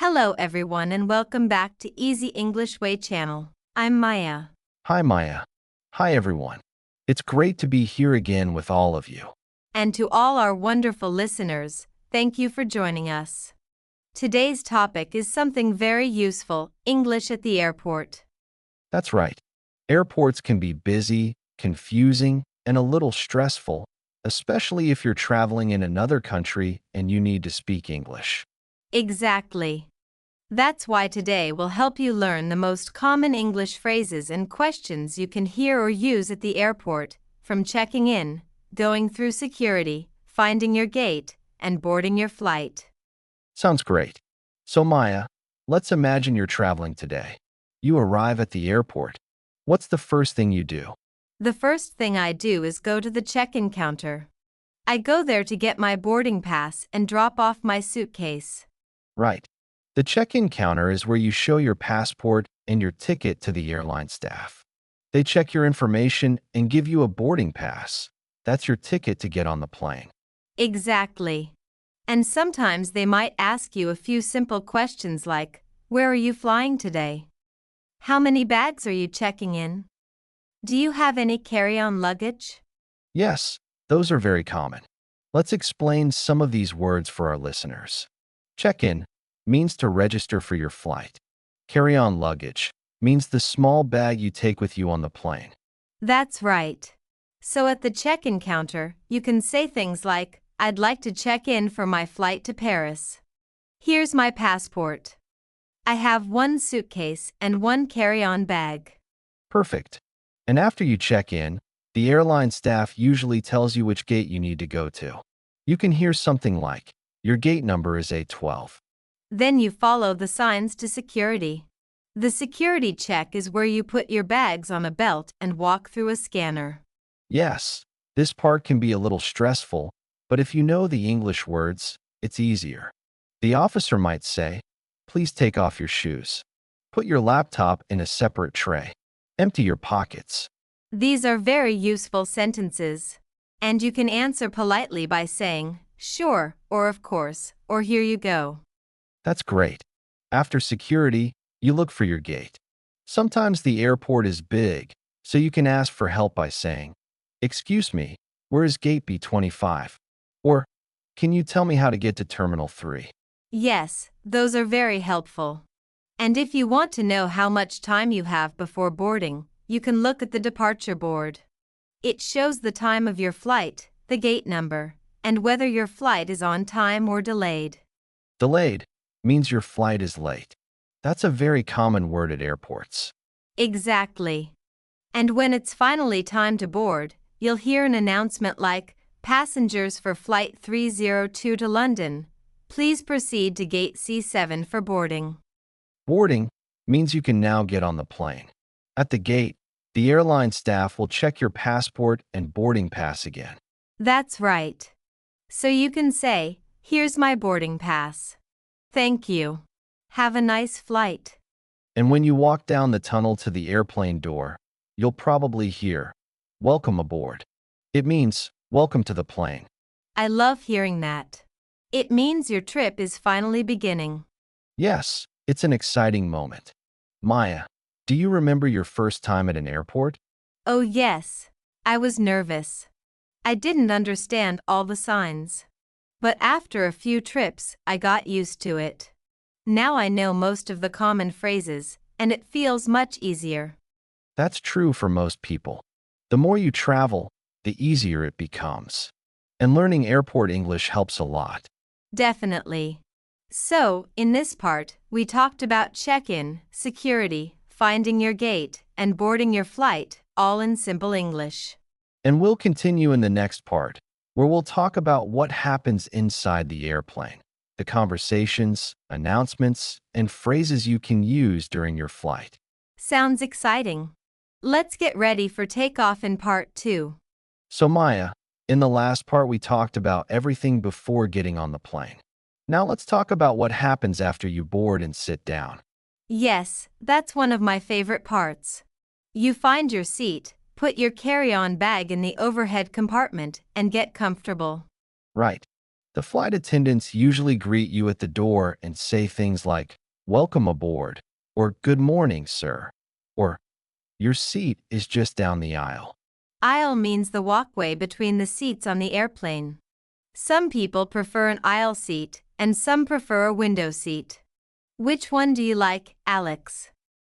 Hello everyone and welcome back to Easy English Way channel. I'm Maya. Hi, Maya. Hi, everyone. It's great to be here again with all of you. And to all our wonderful listeners, thank you for joining us. Today's topic is something very useful, English at the airport. That's right. Airports can be busy, confusing, and a little stressful, especially if you're traveling in another country and you need to speak English. Exactly. That's why today we'll help you learn the most common English phrases and questions you can hear or use at the airport, from checking in, going through security, finding your gate, and boarding your flight. Sounds great. So, Maya, let's imagine you're traveling today. You arrive at the airport. What's the first thing you do? The first thing I do is go to the check-in counter. I go there to get my boarding pass and drop off my suitcase. Right. The check-in counter is where you show your passport and your ticket to the airline staff. They check your information and give you a boarding pass. That's your ticket to get on the plane. Exactly. And sometimes they might ask you a few simple questions like, where are you flying today? How many bags are you checking in? Do you have any carry-on luggage? Yes, those are very common. Let's explain some of these words for our listeners. Check-in means to register for your flight. Carry-on luggage means the small bag you take with you on the plane. That's right. So at the check-in counter, you can say things like, I'd like to check in for my flight to Paris. Here's my passport. I have one suitcase and one carry-on bag. Perfect. And after you check in, the airline staff usually tells you which gate you need to go to. You can hear something like, your gate number is A12. Then you follow the signs to security. The security check is where you put your bags on a belt and walk through a scanner. Yes, this part can be a little stressful, but if you know the English words, it's easier. The officer might say, please take off your shoes. Put your laptop in a separate tray. Empty your pockets. These are very useful sentences. And you can answer politely by saying, sure, or of course, or here you go. That's great. After security, you look for your gate. Sometimes the airport is big, so you can ask for help by saying, excuse me, where is gate B25? Or, can you tell me how to get to Terminal 3? Yes, those are very helpful. And if you want to know how much time you have before boarding, you can look at the departure board. It shows the time of your flight, the gate number, and whether your flight is on time or delayed. Delayed means your flight is late. That's a very common word at airports. Exactly. And when it's finally time to board, you'll hear an announcement like, passengers for Flight 302 to London, please proceed to Gate C7 for boarding. Boarding means you can now get on the plane. At the gate, the airline staff will check your passport and boarding pass again. That's right. So you can say, here's my boarding pass. Thank you. Have a nice flight. And when you walk down the tunnel to the airplane door, you'll probably hear, welcome aboard. It means, welcome to the plane. I love hearing that. It means your trip is finally beginning. Yes, it's an exciting moment. Maya, do you remember your first time at an airport? Oh yes, I was nervous. I didn't understand all the signs. But after a few trips, I got used to it. Now I know most of the common phrases, and it feels much easier. That's true for most people. The more you travel, the easier it becomes. And learning airport English helps a lot. Definitely. So, in this part, we talked about check-in, security, finding your gate, and boarding your flight, all in simple English. And we'll continue in the next part, where we'll talk about what happens inside the airplane, the conversations, announcements, and phrases you can use during your flight. Sounds exciting. Let's get ready for takeoff in part 2. So Maya, in the last part we talked about everything before getting on the plane. Now let's talk about what happens after you board and sit down. Yes, that's one of my favorite parts. You find your seat, put your carry-on bag in the overhead compartment, and get comfortable. Right. The flight attendants usually greet you at the door and say things like, "Welcome aboard," or "Good morning, sir," or "Your seat is just down the aisle." Aisle means the walkway between the seats on the airplane. Some people prefer an aisle seat, and some prefer a window seat. Which one do you like, Alex?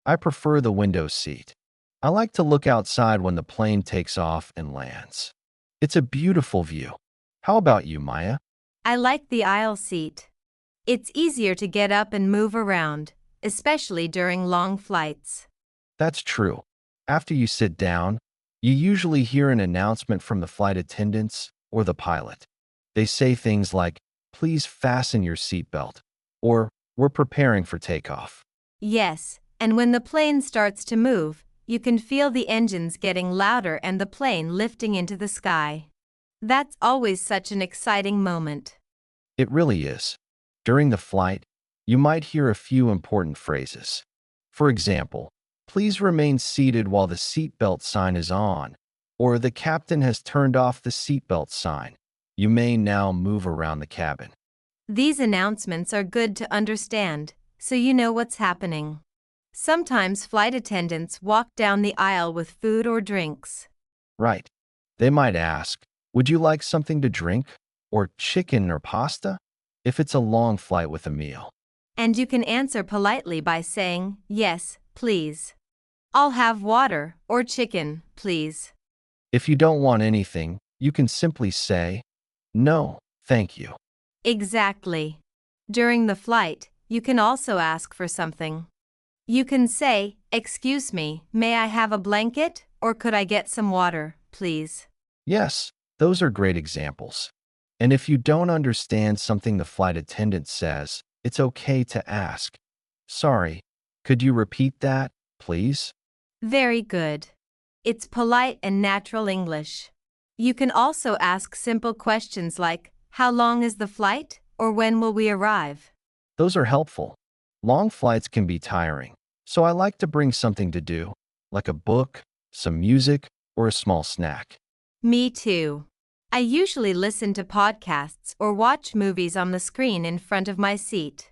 I prefer the window seat. I like to look outside when the plane takes off and lands. It's a beautiful view. How about you, Maya? I like the aisle seat. It's easier to get up and move around, especially during long flights. That's true. After you sit down, you usually hear an announcement from the flight attendants or the pilot. They say things like, "Please fasten your seatbelt," or "We're preparing for takeoff." Yes, and when the plane starts to move, you can feel the engines getting louder and the plane lifting into the sky. That's always such an exciting moment. It really is. During the flight, you might hear a few important phrases. For example, "Please remain seated while the seatbelt sign is on," or "The captain has turned off the seatbelt sign. You may now move around the cabin." These announcements are good to understand, so you know what's happening. Sometimes flight attendants walk down the aisle with food or drinks. Right. They might ask, "Would you like something to drink? Or chicken or pasta?" if it's a long flight with a meal. And you can answer politely by saying, "Yes, please. I'll have water or chicken, please." If you don't want anything, you can simply say, "No, thank you." Exactly. During the flight, you can also ask for something. You can say, "Excuse me, may I have a blanket, or could I get some water, please?" Yes, those are great examples. And if you don't understand something the flight attendant says, it's okay to ask, "Sorry, could you repeat that, please?" Very good. It's polite and natural English. You can also ask simple questions like, "How long is the flight?" or "When will we arrive?" Those are helpful. Long flights can be tiring, so I like to bring something to do, like a book, some music, or a small snack. Me too. I usually listen to podcasts or watch movies on the screen in front of my seat.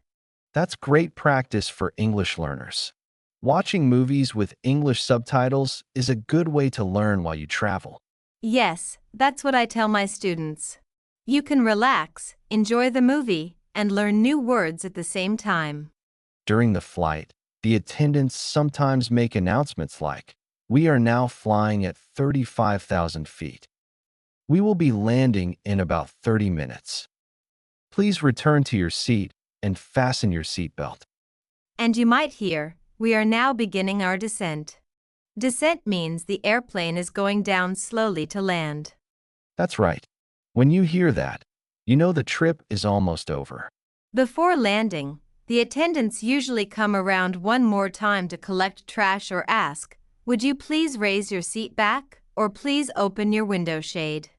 That's great practice for English learners. Watching movies with English subtitles is a good way to learn while you travel. Yes, that's what I tell my students. You can relax, enjoy the movie, and learn new words at the same time. During the flight, the attendants sometimes make announcements like, "We are now flying at 35,000 feet. We will be landing in about 30 minutes. Please return to your seat and fasten your seatbelt." And you might hear, "We are now beginning our descent." Descent means the airplane is going down slowly to land. That's right. When you hear that, you know the trip is almost over. Before landing, the attendants usually come around one more time to collect trash or ask, "Would you please raise your seat back?" or "Please open your window shade."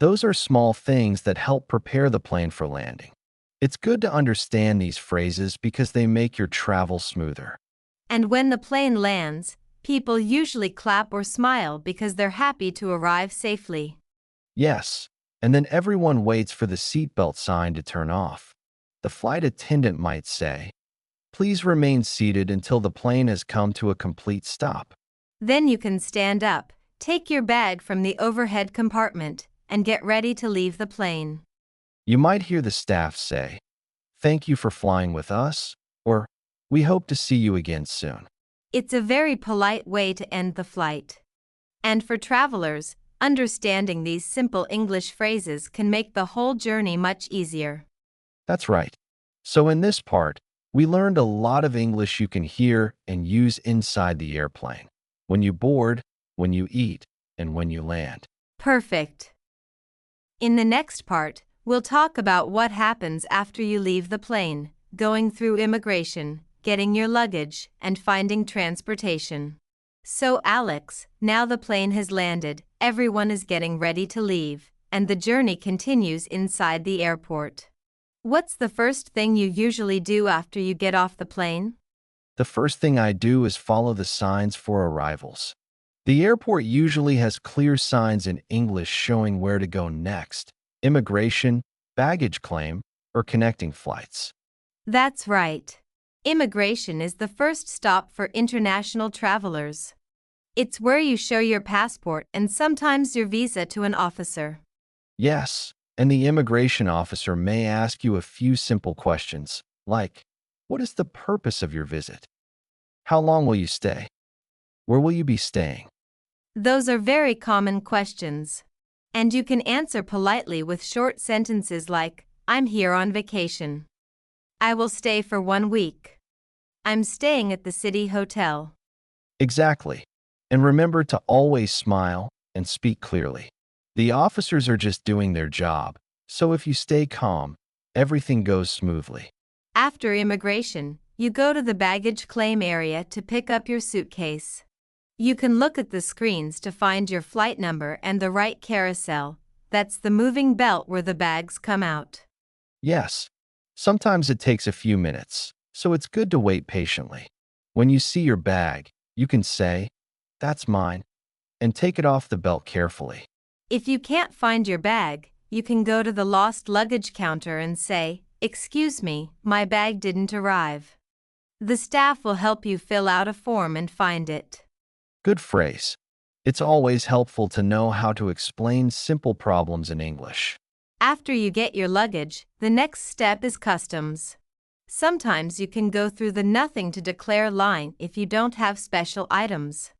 Those are small things that help prepare the plane for landing. It's good to understand these phrases because they make your travel smoother. And when the plane lands, people usually clap or smile because they're happy to arrive safely. Yes, and then everyone waits for the seatbelt sign to turn off. The flight attendant might say, "Please remain seated until the plane has come to a complete stop." Then you can stand up, take your bag from the overhead compartment, and get ready to leave the plane. You might hear the staff say, "Thank you for flying with us," or "We hope to see you again soon." It's a very polite way to end the flight. And for travelers, understanding these simple English phrases can make the whole journey much easier. That's right. So in this part, we learned a lot of English you can hear and use inside the airplane. When you board, when you eat, and when you land. Perfect. In the next part, we'll talk about what happens after you leave the plane, going through immigration, getting your luggage, and finding transportation. So Alex, now the plane has landed, everyone is getting ready to leave, and the journey continues inside the airport. What's the first thing you usually do after you get off the plane? The first thing I do is follow the signs for arrivals. The airport usually has clear signs in English showing where to go next: immigration, baggage claim, or connecting flights. That's right. Immigration is the first stop for international travelers. It's where you show your passport and sometimes your visa to an officer. Yes, and the immigration officer may ask you a few simple questions, like, what is the purpose of your visit? How long will you stay? Where will you be staying? Those are very common questions. And you can answer politely with short sentences like, I'm here on vacation. I will stay for 1 week. I'm staying at the city hotel. Exactly. And remember to always smile and speak clearly. The officers are just doing their job, so if you stay calm, everything goes smoothly. After immigration, you go to the baggage claim area to pick up your suitcase. You can look at the screens to find your flight number and the right carousel. That's the moving belt where the bags come out. Yes, sometimes it takes a few minutes, so it's good to wait patiently. When you see your bag, you can say, "That's mine," and take it off the belt carefully. If you can't find your bag, you can go to the lost luggage counter and say, "Excuse me, my bag didn't arrive." The staff will help you fill out a form and find it. Good phrase. It's always helpful to know how to explain simple problems in English. After you get your luggage, the next step is customs. Sometimes you can go through the nothing to declare line if you don't have special items.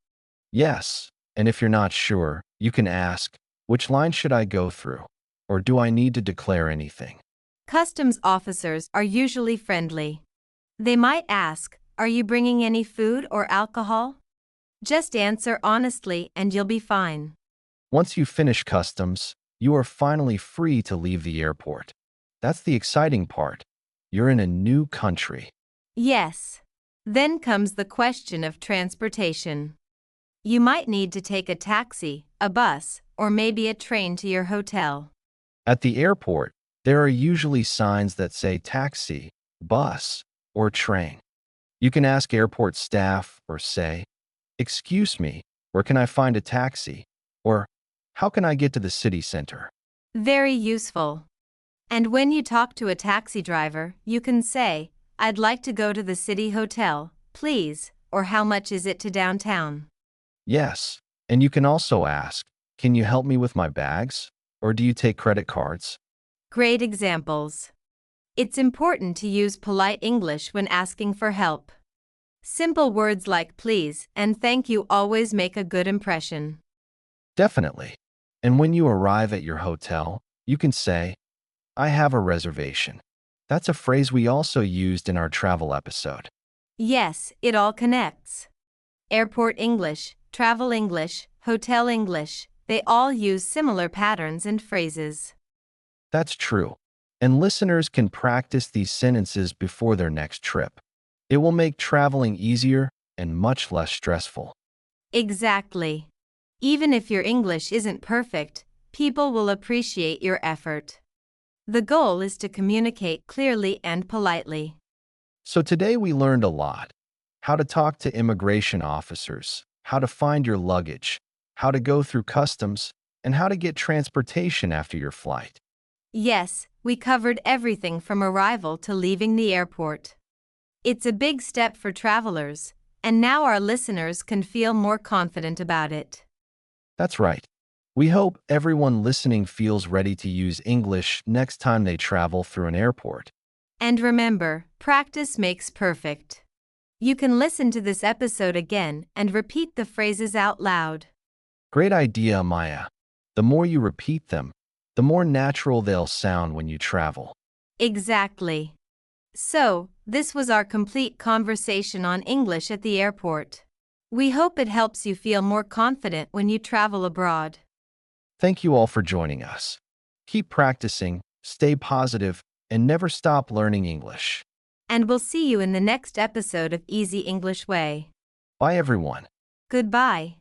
Yes, and if you're not sure, you can ask, which line should I go through? Or do I need to declare anything? Customs officers are usually friendly. They might ask, are you bringing any food or alcohol? Just answer honestly and you'll be fine. Once you finish customs, you are finally free to leave the airport. That's the exciting part. You're in a new country. Yes. Then comes the question of transportation. You might need to take a taxi, a bus, or maybe a train to your hotel. At the airport, there are usually signs that say taxi, bus, or train. You can ask airport staff or say, "Excuse me, where can I find a taxi?" Or, "How can I get to the city center?" Very useful. And when you talk to a taxi driver, you can say, I'd like to go to the city hotel, please, or how much is it to downtown? Yes, and you can also ask, "Can you help me with my bags? Or do you take credit cards?" Great examples. It's important to use polite English when asking for help. Simple words like please and thank you always make a good impression. Definitely. And when you arrive at your hotel, you can say, "I have a reservation." That's a phrase we also used in our travel episode. Yes, it all connects. Airport English, travel English, hotel English, they all use similar patterns and phrases. That's true. And listeners can practice these sentences before their next trip. It will make traveling easier and much less stressful. Exactly. Even if your English isn't perfect, people will appreciate your effort. The goal is to communicate clearly and politely. So today we learned a lot. How to talk to immigration officers, how to find your luggage, how to go through customs, and how to get transportation after your flight. Yes, we covered everything from arrival to leaving the airport. It's a big step for travelers, and now our listeners can feel more confident about it. That's right. We hope everyone listening feels ready to use English next time they travel through an airport. And remember, practice makes perfect. You can listen to this episode again and repeat the phrases out loud. Great idea, Maya. The more you repeat them, the more natural they'll sound when you travel. Exactly. So, this was our complete conversation on English at the airport. We hope it helps you feel more confident when you travel abroad. Thank you all for joining us. Keep practicing, stay positive, and never stop learning English. And we'll see you in the next episode of Easy English Way. Bye, everyone. Goodbye.